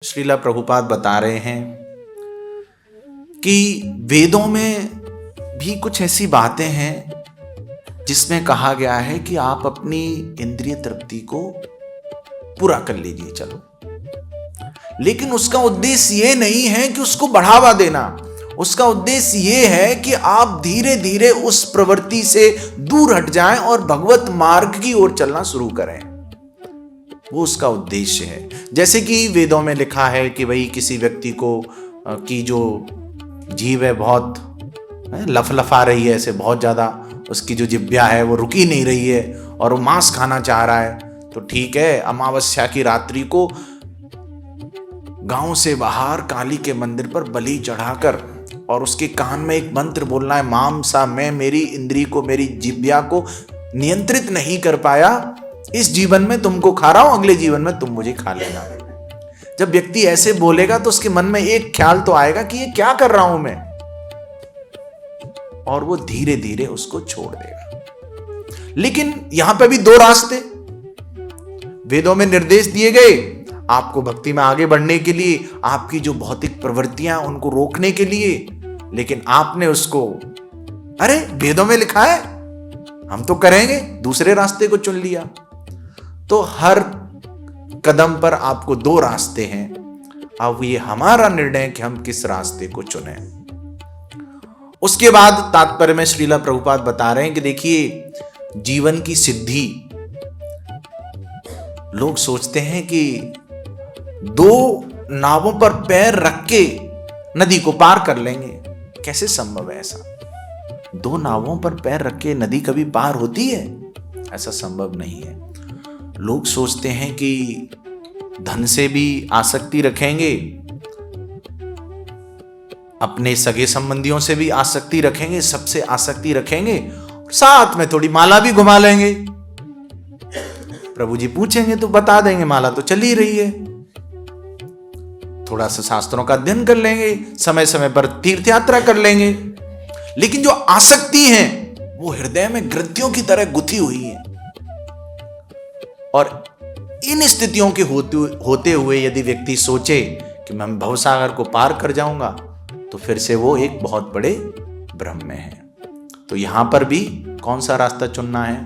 श्रीला प्रभुपाद बता रहे हैं कि वेदों में भी कुछ ऐसी बातें हैं जिसमें कहा गया है कि आप अपनी इंद्रिय तृप्ति को पूरा कर लीजिए, चलो, लेकिन उसका उद्देश्य ये नहीं है कि उसको बढ़ावा देना। उसका उद्देश्य ये है कि आप धीरे धीरे उस प्रवृत्ति से दूर हट जाएं और भगवत मार्ग की ओर चलना शुरू करें। वो उसका उद्देश्य है। जैसे कि वेदों में लिखा है कि भाई किसी व्यक्ति को की जो जीभ है बहुत लफलफा रही है, ऐसे बहुत ज्यादा उसकी जो जिह्वा है वो रुकी नहीं रही है और वो मांस खाना चाह रहा है, तो ठीक है, अमावस्या की रात्रि को गांव से बाहर काली के मंदिर पर बलि चढ़ाकर और उसके कान में एक मंत्र बोलना है, मांसा, मैं मेरी इंद्री को, मेरी जिह्वा को नियंत्रित नहीं कर पाया, इस जीवन में तुमको खा रहा हूं, अगले जीवन में तुम मुझे खा लेना। जब व्यक्ति ऐसे बोलेगा तो उसके मन में एक ख्याल तो आएगा कि ये क्या कर रहा हूं मैं, और वो धीरे धीरे उसको छोड़ देगा। लेकिन यहां पे भी दो रास्ते वेदों में निर्देश दिए गए, आपको भक्ति में आगे बढ़ने के लिए, आपकी जो भौतिक प्रवृत्तियां उनको रोकने के लिए, लेकिन आपने उसको, अरे वेदों में लिखा है हम तो करेंगे, दूसरे रास्ते को चुन लिया। तो हर कदम पर आपको दो रास्ते हैं। अब ये हमारा निर्णय है कि हम किस रास्ते को चुने। उसके बाद तात्पर्य में श्रीला प्रभुपाद बता रहे हैं कि देखिए, जीवन की सिद्धि, लोग सोचते हैं कि दो नावों पर पैर रख के नदी को पार कर लेंगे। कैसे संभव है ऐसा? दो नावों पर पैर रख के नदी कभी पार होती है? ऐसा संभव नहीं है। लोग सोचते हैं कि धन से भी आसक्ति रखेंगे, अपने सगे संबंधियों से भी आसक्ति रखेंगे, सबसे आसक्ति रखेंगे, साथ में थोड़ी माला भी घुमा लेंगे। प्रभु जी पूछेंगे तो बता देंगे माला तो चल ही रही है। थोड़ा सा शास्त्रों का अध्ययन कर लेंगे, समय समय पर तीर्थ यात्रा कर लेंगे, लेकिन जो आसक्ति है वो हृदय में ग्रंथियों की तरह गुथी हुई है। और इन स्थितियों के होते हुए यदि व्यक्ति सोचे कि मैं भवसागर को पार कर जाऊंगा, तो फिर से वो एक बहुत बड़े भ्रम में है। तो यहां पर भी कौन सा रास्ता चुनना है?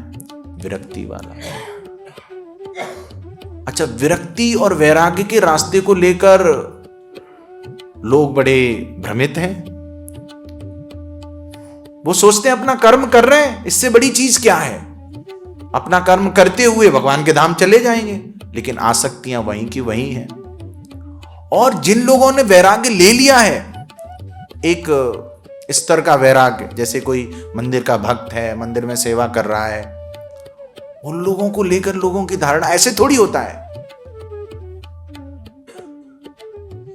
विरक्ति वाला। अच्छा, विरक्ति और वैराग्य के रास्ते को लेकर लोग बड़े भ्रमित हैं। वो सोचते हैं अपना कर्म कर रहे हैं, इससे बड़ी चीज क्या है, अपना कर्म करते हुए भगवान के धाम चले जाएंगे, लेकिन आसक्तियां वहीं की वहीं हैं। और जिन लोगों ने वैराग्य ले लिया है, एक स्तर का वैराग्य, जैसे कोई मंदिर का भक्त है, मंदिर में सेवा कर रहा है, उन लोगों को लेकर लोगों की धारणा ऐसे थोड़ी होता है।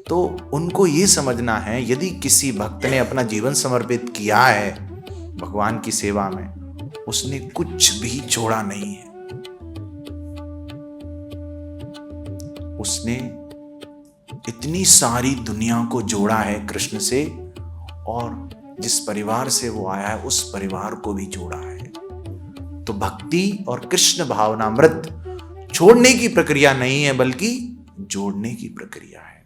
तो उनको यह समझना है, यदि किसी भक्त ने अपना जीवन समर्पित किया है भगवान की सेवा में, उसने कुछ भी छोड़ा नहीं है। उसने इतनी सारी दुनिया को जोड़ा है कृष्ण से, और जिस परिवार से वो आया है उस परिवार को भी जोड़ा है। तो भक्ति और कृष्ण भावनामृत छोड़ने की प्रक्रिया नहीं है, बल्कि जोड़ने की प्रक्रिया है।